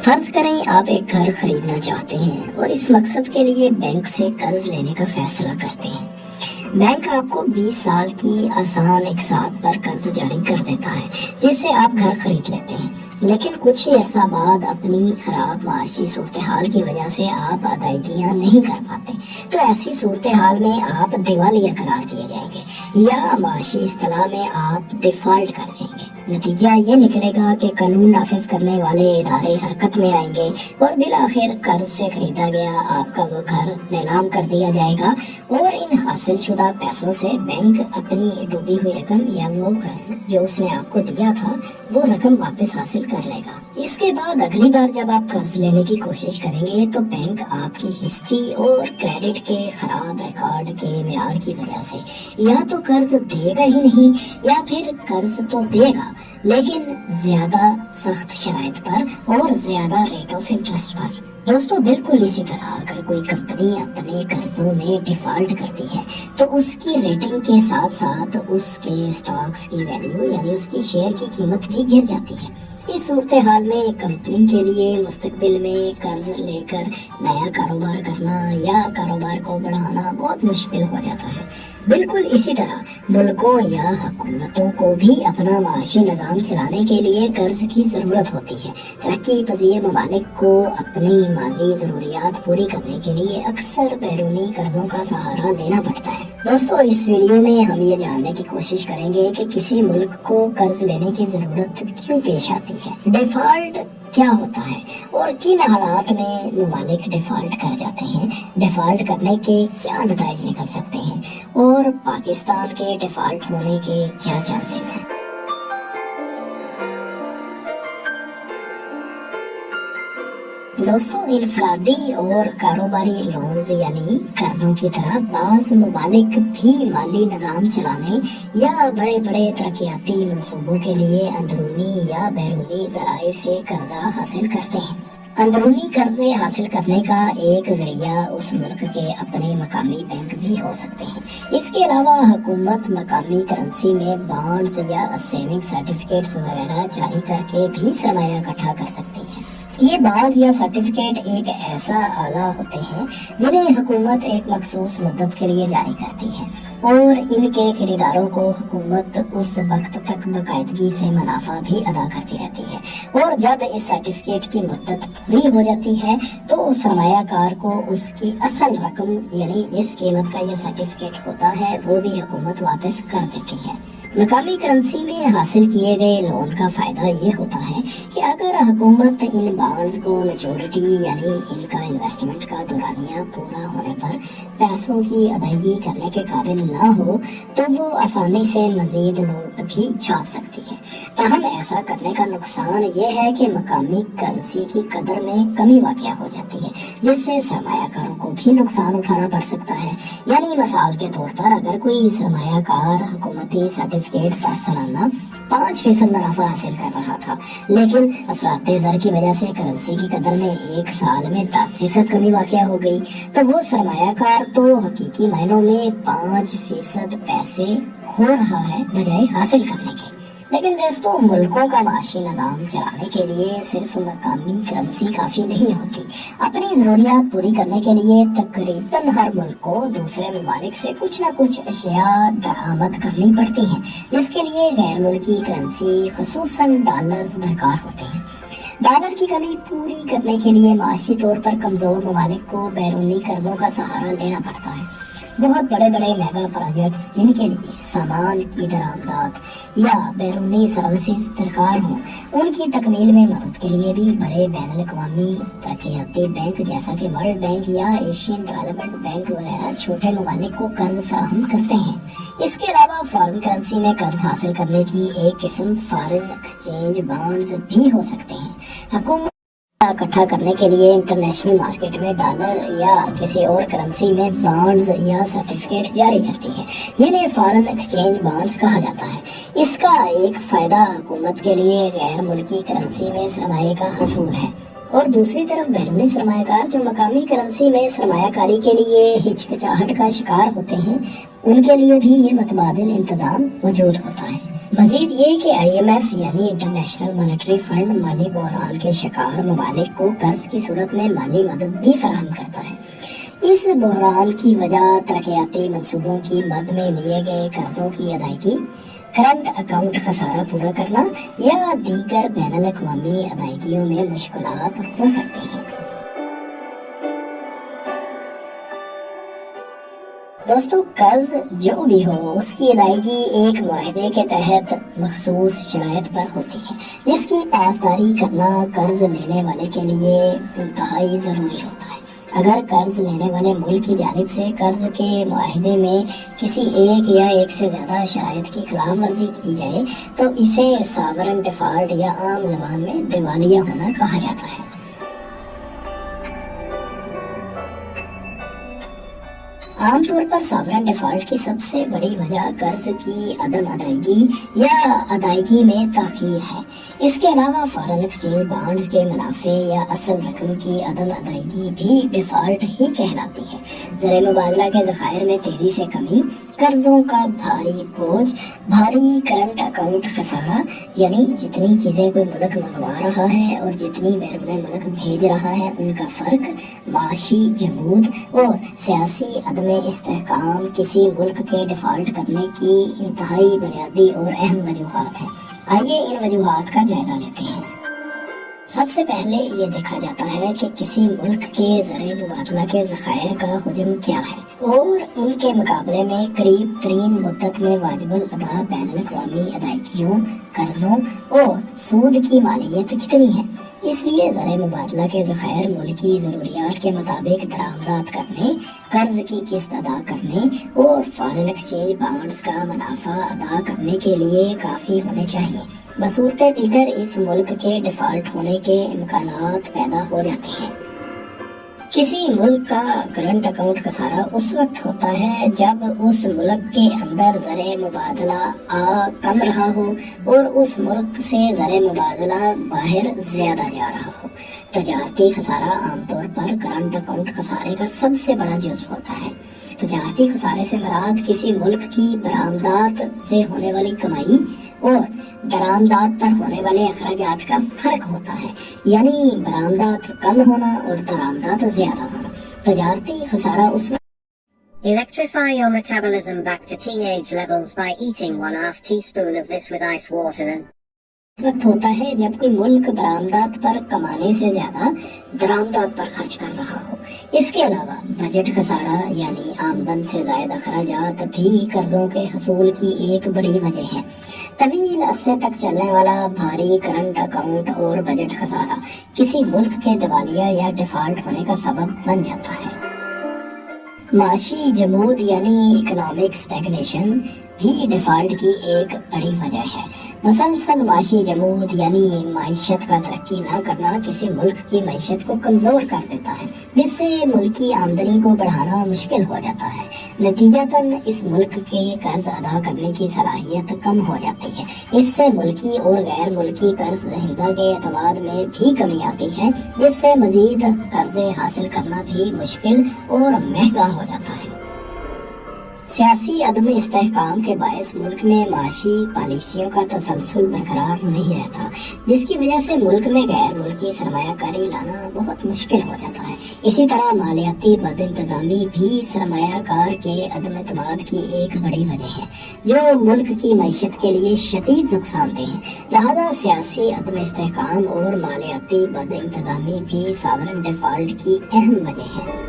فرض کریں آپ ایک گھر خریدنا چاہتے ہیں اور اس مقصد کے لیے بینک سے قرض لینے کا فیصلہ کرتے ہیں۔ بینک آپ کو 20 سال کی آسان اقساط پر قرض جاری کر دیتا ہے جس سے آپ گھر خرید لیتے ہیں، لیکن کچھ ہی عرصہ بعد اپنی خراب معاشی صورتحال کی وجہ سے آپ ادائیگیاں نہیں کر پاتے، تو ایسی صورتحال میں آپ دیوالیہ قرار دیے جائیں گے یا معاشی اصطلاح میں آپ ڈیفالٹ کر جائیں گے۔ نتیجہ یہ نکلے گا کہ قانون نافذ کرنے والے ادارے حرکت میں آئیں گے اور بالآخر قرض سے خریدا گیا آپ کا وہ گھر نیلام کر دیا جائے گا اور ان حاصل شدہ پیسوں سے بینک اپنی ڈوبی ہوئی رقم یا وہ قرض جو اس نے آپ کو دیا تھا وہ رقم واپس حاصل کر لے گا۔ اس کے بعد اگلی بار جب آپ قرض لینے کی کوشش کریں گے تو بینک آپ کی ہسٹری اور کریڈٹ کے خراب ریکارڈ کے معیار کی وجہ سے یا تو قرض دے گا ہی نہیں یا پھر قرض تو دے گا لیکن زیادہ سخت شرائط پر اور زیادہ ریٹ آف انٹرسٹ پر۔ دوستو بالکل اسی طرح اگر کوئی کمپنی اپنے قرضوں میں ڈیفالٹ کرتی ہے تو اس کی ریٹنگ کے ساتھ ساتھ اس کے سٹاکس کی ویلیو یعنی اس کی شیئر کی قیمت بھی گر جاتی ہے۔ اس صورتحال میں کمپنی کے لیے مستقبل میں قرض لے کر نیا کاروبار کرنا یا کاروبار کو بڑھانا بہت مشکل ہو جاتا ہے۔ بالکل اسی طرح ملکوں یا حکومتوں کو بھی اپنا معاشی نظام چلانے کے لیے قرض کی ضرورت ہوتی ہے۔ ترقی پذیر ممالک کو اپنی مالی ضروریات پوری کرنے کے لیے اکثر بیرونی قرضوں کا سہارا لینا پڑتا ہے۔ دوستو اس ویڈیو میں ہم یہ جاننے کی کوشش کریں گے کہ کسی ملک کو قرض لینے کی ضرورت کیوں پیش آتی ہے، ڈیفالٹ کیا ہوتا ہے اور کن حالات میں ممالک ڈیفالٹ کر جاتے ہیں، ڈیفالٹ کرنے کے کیا نتائج نکل سکتے ہیں اور پاکستان کے ڈیفالٹ ہونے کے کیا چانسز ہیں۔ دوستوں انفرادی اور کاروباری لونز یعنی قرضوں کی طرح بعض ممالک بھی مالی نظام چلانے یا بڑے بڑے ترقیاتی منصوبوں کے لیے اندرونی یا بیرونی ذرائع سے قرضہ حاصل کرتے ہیں۔ اندرونی قرضے حاصل کرنے کا ایک ذریعہ اس ملک کے اپنے مقامی بینک بھی ہو سکتے ہیں۔ اس کے علاوہ حکومت مقامی کرنسی میں بانڈز یا سیونگ سرٹیفکیٹس وغیرہ جاری کر کے بھی سرمایہ اکٹھا کر سکتی ہے۔ یہ بانڈ یا سرٹیفکیٹ ایک ایسا آلہ ہوتے ہیں جنہیں حکومت ایک مخصوص مدت کے لیے جاری کرتی ہے اور ان کے خریداروں کو حکومت اس وقت تک باقاعدگی سے منافع بھی ادا کرتی رہتی ہے، اور جب اس سرٹیفکیٹ کی مدت پوری ہو جاتی ہے تو سرمایہ کار کو اس کی اصل رقم یعنی جس قیمت کا یہ سرٹیفکیٹ ہوتا ہے وہ بھی حکومت واپس کر دیتی ہے۔ مقامی کرنسی میں حاصل کیے گئے لون کا فائدہ یہ ہوتا ہے کہ اگر حکومت ان بانڈز کو میچورٹی یعنی ان کا انویسٹمنٹ کا دورانیہ پورا ہونے پر پیسوں کی ادائیگی کرنے کے قابل نہ ہو تو وہ آسانی سے مزید نوٹ بھی چھاپ سکتی ہے۔ تاہم ایسا کرنے کا نقصان یہ ہے کہ مقامی کرنسی کی قدر میں کمی واقع ہو جاتی ہے جس سے سرمایہ کاروں کو بھی نقصان اٹھانا پڑ سکتا ہے۔ یعنی مثال کے طور پر اگر کوئی سرمایہ کار حکومتی سرٹیفکیٹ پر سالانہ 5% منافع حاصل کر رہا تھا لیکن افراط زر کی وجہ سے کرنسی کی قدر میں ایک سال میں 10% کمی واقع ہو گئی تو وہ سرمایہ کار تو حقیقی معنوں میں 5% پیسے کھو رہا ہے بجائے حاصل کرنے کے۔ لیکن دوستوں ملکوں کا معاشی نظام چلانے کے لیے صرف مقامی کرنسی کافی نہیں ہوتی۔ اپنی ضروریات پوری کرنے کے لیے تقریباً ہر ملک کو دوسرے ممالک سے کچھ نہ کچھ اشیاء درآمد کرنی پڑتی ہیں جس کے لیے غیر ملکی کرنسی خصوصاً ڈالرز درکار ہوتے ہیں۔ ڈالر کی کمی پوری کرنے کے لیے معاشی طور پر کمزور ممالک کو بیرونی قرضوں کا سہارا لینا پڑتا ہے۔ بہت بڑے بڑے میگا پروجیکٹس جن کے لیے سامان کی درآمدات یا بیرونی سروسز درکار ہوں ان کی تکمیل میں مدد کے لیے بھی بڑے بین الاقوامی ترقیاتی بینک جیسا کہ ورلڈ بینک یا ایشین ڈیولپمنٹ بینک وغیرہ چھوٹے ممالک کو قرض فراہم کرتے ہیں۔ اس کے علاوہ فارن کرنسی میں قرض حاصل کرنے کی ایک قسم فارن ایکسچینج بانڈز بھی ہو سکتے ہیں۔ حکومت اکٹھا کرنے کے لیے انٹرنیشنل مارکیٹ میں ڈالر یا کسی اور کرنسی میں بانڈز یا سرٹیفکیٹس جاری کرتی ہے جنہیں فارن ایکسچینج بانڈز کہا جاتا ہے۔ اس کا ایک فائدہ حکومت کے لیے غیر ملکی کرنسی میں سرمایہ کا حصول ہے اور دوسری طرف بیرونی سرمایہ کار جو مقامی کرنسی میں سرمایہ کاری کے لیے ہچکچاہٹ کا شکار ہوتے ہیں ان کے لیے بھی یہ متبادل انتظام موجود ہوتا ہے۔ مزید یہ کہ IMF یعنی انٹرنیشنل مانیٹری فنڈ مالی بحران کے شکار ممالک کو قرض کی صورت میں مالی مدد بھی فراہم کرتا ہے۔ اس بحران کی وجہ ترقیاتی منصوبوں کی مد میں لیے گئے قرضوں کی ادائیگی، کرنٹ اکاؤنٹ خسارہ پورا کرنا یا دیگر بین الاقوامی ادائیگیوں میں مشکلات ہو سکتی ہیں۔ دوستو، قرض جو بھی ہو اس کی ادائیگی ایک معاہدے کے تحت مخصوص شرائط پر ہوتی ہے، جس کی پاسداری کرنا قرض لینے والے کے لیے انتہائی ضروری ہوتا ہے۔ اگر قرض لینے والے ملک کی جانب سے قرض کے معاہدے میں کسی ایک یا ایک سے زیادہ شرائط کی خلاف ورزی کی جائے تو اسے ساورن ڈیفالٹ یا عام زبان میں دیوالیہ ہونا کہا جاتا ہے۔ عام طور پر ساورن ڈیفالٹ کی سب سے بڑی وجہ قرض کی عدم ادائیگی یا ادائیگی میں تاخیر ہے۔ اس کے علاوہ فارن ایکسچینج بانڈز کے منافع یا اصل رقم کی عدم ادائیگی بھی ڈیفالٹ ہی کہلاتی ہے۔ زر مبادلہ کے ذخائر میں تیزی سے کمی، قرضوں کا بھاری بوجھ، بھاری کرنٹ اکاؤنٹ خسارہ، یعنی جتنی چیزیں کوئی ملک منگوا رہا ہے اور جتنی بیرون ملک بھیج رہا ہے ان کا فرق، معاشی جمود اور سیاسی عدم استحکام کسی ملک کے ڈیفالٹ کرنے کی انتہائی بنیادی اور اہم وجوہات ہیں۔ آئیے ان وجوہات کا جائزہ لیتے ہیں۔ سب سے پہلے یہ دیکھا جاتا ہے کہ کسی ملک کے زر مبادلہ کے ذخائر کا حجم کیا ہے اور ان کے مقابلے میں قریب ترین مدت میں واجب الادا بین الاقوامی ادائیگیوں، قرضوں اور سود کی مالیت کتنی ہے۔ اس لیے زر مبادلہ کے ذخائر ملکی ضروریات کے مطابق درآمدات کرنے، قرض کی قسط ادا کرنے اور فارن ایکسچینج بانڈز کا منافع ادا کرنے کے لیے کافی ہونے چاہیے۔ بصورت دیگر اس ملک کے ڈیفالٹ ہونے کے امکانات پیدا ہو جاتے ہیں۔ کسی ملک کا کرنٹ اکاؤنٹ خسارہ اس وقت ہوتا ہے جب اس ملک کے اندر زر مبادلہ کم رہا ہو اور اس ملک سے زر مبادلہ باہر زیادہ جا رہا ہو۔ تجارتی خسارہ عام طور پر کرنٹ اکاؤنٹ خسارے کا سب سے بڑا جزو ہوتا ہے۔ تجارتی خسارے سے مراد کسی ملک کی برآمدات سے ہونے والی کمائی اور درآمدات پر ہونے والے اخراجات کا فرق ہوتا ہے، یعنی برآمدات کم ہونا اور درآمدات زیادہ ہونا۔ تجارتی خسارہ اس وقت Electrify your metabolism back to teenage levels by eating 1/2 teaspoon of this with ice water and وقت ہوتا ہے جب کوئی ملک برآمدات پر کمانے سے زیادہ درآمدات پر خرچ کر رہا ہو۔ اس کے علاوہ بجٹ خسارہ یعنی آمدن سے زائد اخراجات بھی قرضوں کے حصول کی ایک بڑی وجہ ہے۔ طویل عرصے تک چلنے والا بھاری کرنٹ اکاؤنٹ اور بجٹ خسارہ کسی ملک کے دیوالیہ یا ڈیفالٹ ہونے کا سبب بن جاتا ہے۔ معاشی جمود یعنی اکنامک اسٹیگنیشن بھی ڈیفالٹ کی ایک بڑی وجہ ہے۔ مسلسل معاشی جمود یعنی معیشت کا ترقی نہ کرنا کسی ملک کی معیشت کو کمزور کر دیتا ہے، جس سے ملکی آمدنی کو بڑھانا مشکل ہو جاتا ہے۔ نتیجتاً اس ملک کے قرض ادا کرنے کی صلاحیت کم ہو جاتی ہے۔ اس سے ملکی اور غیر ملکی قرض دہندہ کے اعتماد میں بھی کمی آتی ہے، جس سے مزید قرضے حاصل کرنا بھی مشکل اور مہنگا ہو جاتا ہے۔ سیاسی عدم استحکام کے باعث ملک میں معاشی پالیسیوں کا تسلسل برقرار نہیں رہتا، جس کی وجہ سے ملک میں غیر ملکی سرمایہ کاری لانا بہت مشکل ہو جاتا ہے۔ اسی طرح مالیاتی بد انتظامی بھی سرمایہ کار کے عدم اعتماد کی ایک بڑی وجہ ہے، جو ملک کی معیشت کے لیے شدید نقصان دہ ہے۔ لہذا سیاسی عدم استحکام اور مالیاتی بد انتظامی بھی ساورن ڈیفالٹ کی اہم وجہ ہے۔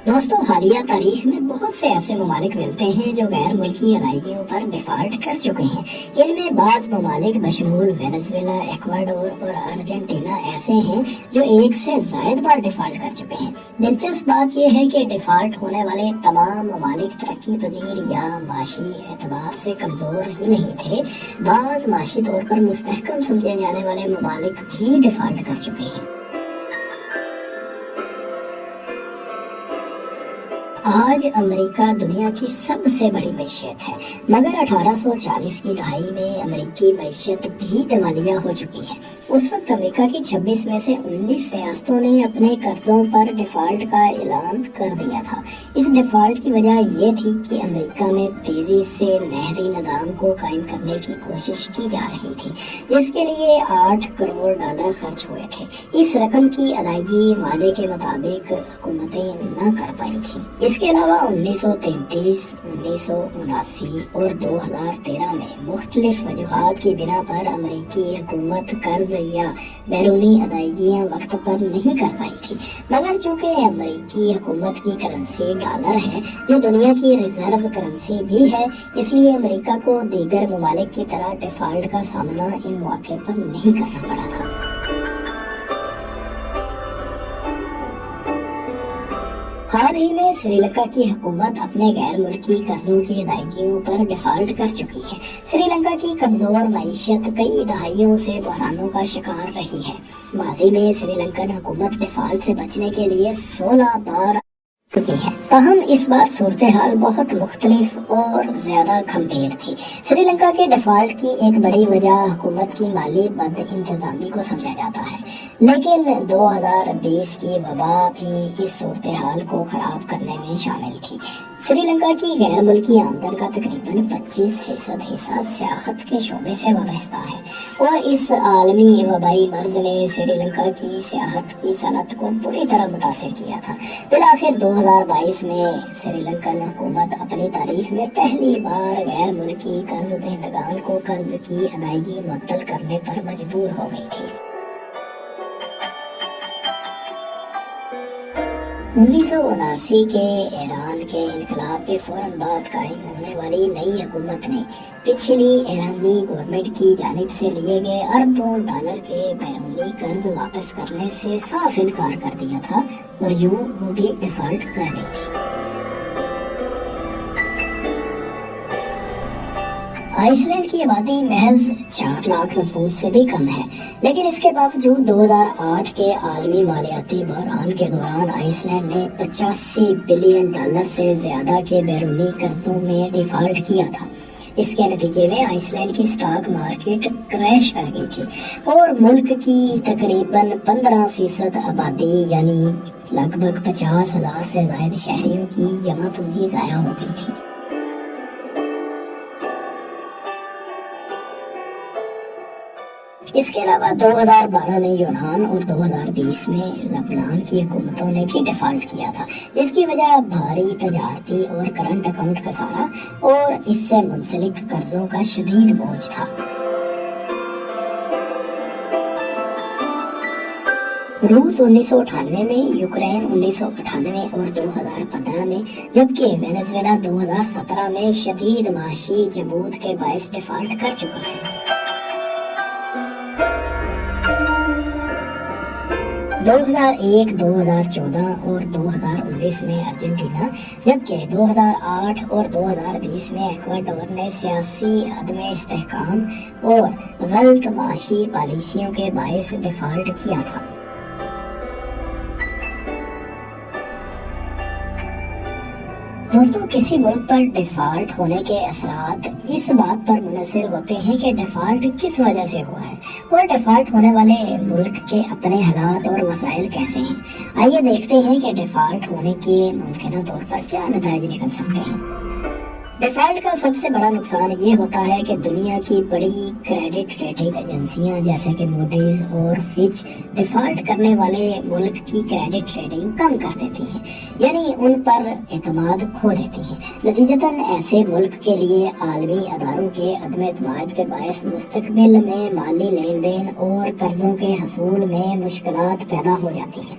دوستو، حالیہ تاریخ میں بہت سے ایسے ممالک ملتے ہیں جو غیر ملکی ادائیگیوں پر ڈیفالٹ کر چکے ہیں۔ ان میں بعض ممالک بشمول وینزویلا، ایکواڈور اور ارجنٹینا ایسے ہیں جو ایک سے زائد بار ڈیفالٹ کر چکے ہیں۔ دلچسپ بات یہ ہے کہ ڈیفالٹ ہونے والے تمام ممالک ترقی پذیر یا معاشی اعتبار سے کمزور ہی نہیں تھے۔ بعض معاشی طور پر مستحکم سمجھے جانے والے ممالک بھی ڈیفالٹ کر چکے ہیں۔ آج امریکہ دنیا کی سب سے بڑی معیشت ہے، مگر 1840 کی دہائی میں امریکی معیشت بھی دیوالیہ ہو چکی ہے۔ اس وقت امریکہ کی 26 میں سے 19 ریاستوں نے اپنے قرضوں پر ڈیفالٹ کا اعلان کر دیا تھا۔ اس ڈیفالٹ کی وجہ یہ تھی کہ امریکہ میں تیزی سے نہری نظام کو قائم کرنے کی کوشش کی جا رہی تھی، جس کے لیے $8 کروڑ خرچ ہوئے تھے۔ اس رقم کی ادائیگی وعدے کے مطابق حکومتیں نہ کر پائی تھیں۔ اس کے علاوہ 1933، 1979 اور 2013 میں مختلف وجوہات کی بنا پر امریکی حکومت قرض یا بیرونی ادائیگیاں وقت پر نہیں کر پائی تھی، مگر چونکہ امریکی حکومت کی کرنسی ڈالر ہے جو دنیا کی ریزرو کرنسی بھی ہے، اس لیے امریکہ کو دیگر ممالک کی طرح ڈیفالٹ کا سامنا ان مواقع پر نہیں کرنا پڑا تھا۔ حال ہی میں سری لنکا کی حکومت اپنے غیر ملکی قرضوں کی ادائیگیوں پر ڈیفالٹ کر چکی ہے۔ سری لنکا کی کمزور معیشت کئی دہائیوں سے بحرانوں کا شکار رہی ہے۔ ماضی میں سری لنکن حکومت ڈیفالٹ سے بچنے کے لیے 16 بار چکی ہے، تاہم اس بار صورتحال بہت مختلف اور زیادہ گھمبیر تھی۔ سری لنکا کے ڈیفالٹ کی ایک بڑی وجہ حکومت کی مالی بد انتظامی کو سمجھا جاتا ہے، لیکن 2020 کی وبا بھی اس صورتحال کو خراب کرنے میں شامل تھی۔ سری لنکا کی غیر ملکی آمدن کا تقریباً 25% حصہ سیاحت کے شعبے سے وابستہ ہے، اور اس عالمی وبائی مرض نے سری لنکا کی سیاحت کی صنعت کو بری طرح متاثر کیا تھا۔ بالآخر 2022 میں سری لنکن حکومت اپنی تاریخ میں پہلی بار غیر ملکی قرض دہندگان کو قرض کی ادائیگی معطل کرنے پر مجبور ہو گئی تھی۔ 1979 کے ایران کے انقلاب کے فوراً بعد قائم ہونے والی نئی حکومت نے پچھلی ایرانی گورنمنٹ کی جانب سے لیے گئے اربوں ڈالر کے بیرونی قرض واپس کرنے سے صاف انکار کر دیا تھا، اور یوں وہ بھی ڈیفالٹ کر گئی تھی۔ آئس لینڈ کی آبادی محض 4 لاکھ نفوس سے بھی کم ہے، لیکن اس کے باوجود 2008 کے عالمی مالیاتی بحران کے دوران آئس لینڈ نے $85 بلین سے زیادہ کے بیرونی قرضوں میں ڈیفالٹ کیا تھا۔ اس کے نتیجے میں آئس لینڈ کی سٹاک مارکیٹ کریش کر گئی تھی، اور ملک کی تقریباً 15% آبادی یعنی لگ بھگ 50,000 سے زائد شہریوں کی جمع پونجی ضائع ہو گئی تھی۔ اس کے علاوہ 2012 میں یونان اور 2020 میں لبنان کی حکومتوں نے بھی ڈیفالٹ کیا تھا، جس کی وجہ بھاری تجارتی اور کرنٹ اکاؤنٹ خسارہ اور اس سے منسلک قرضوں کا شدید بوجھ تھا۔ روس 1998 میں، یوکرین 1998 اور 2015 میں، جبکہ وینزویلا 2017 میں شدید معاشی جمود کے باعث ڈیفالٹ کر چکا ہے۔ 2001، 2014 اور 2019 میں ارجنٹینا، جبکہ 2008 اور 2020 میں ایکواڈور نے سیاسی عدم استحکام اور غلط معاشی پالیسیوں کے باعث ڈیفالٹ کیا تھا۔ دوستوں، کسی ملک پر ڈیفالٹ ہونے کے اثرات اس بات پر منحصر ہوتے ہیں کہ ڈیفالٹ کس وجہ سے ہوا ہے، اور ڈیفالٹ ہونے والے ملک کے اپنے حالات اور مسائل کیسے ہیں۔ آئیے دیکھتے ہیں کہ ڈیفالٹ ہونے کے ممکنہ طور پر کیا نتائج نکل سکتے ہیں۔ ڈیفالٹ کا سب سے بڑا نقصان یہ ہوتا ہے کہ دنیا کی بڑی کریڈٹ ریٹنگ ایجنسیاں جیسے کہ موڈیز اور فچ ڈیفالٹ کرنے والے ملک کی کریڈٹ ریٹنگ کم کر دیتی ہیں، یعنی ان پر اعتماد کھو دیتی ہیں۔ نتیجتاً ایسے ملک کے لیے عالمی اداروں کے عدم اعتماد کے باعث مستقبل میں مالی لین دین اور قرضوں کے حصول میں مشکلات پیدا ہو جاتی ہیں،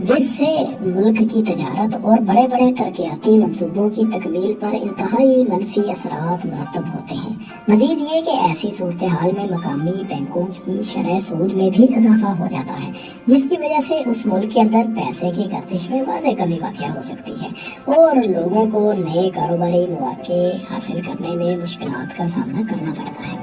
جس سے ملک کی تجارت اور بڑے بڑے ترقیاتی منصوبوں کی تکمیل پر انتہائی منفی اثرات مرتب ہوتے ہیں۔ مزید یہ کہ ایسی صورتحال میں مقامی بینکوں کی شرح سود میں بھی اضافہ ہو جاتا ہے، جس کی وجہ سے اس ملک کے اندر پیسے کی گردش میں واضح کمی واقع ہو سکتی ہے، اور لوگوں کو نئے کاروباری مواقع حاصل کرنے میں مشکلات کا سامنا کرنا پڑتا ہے۔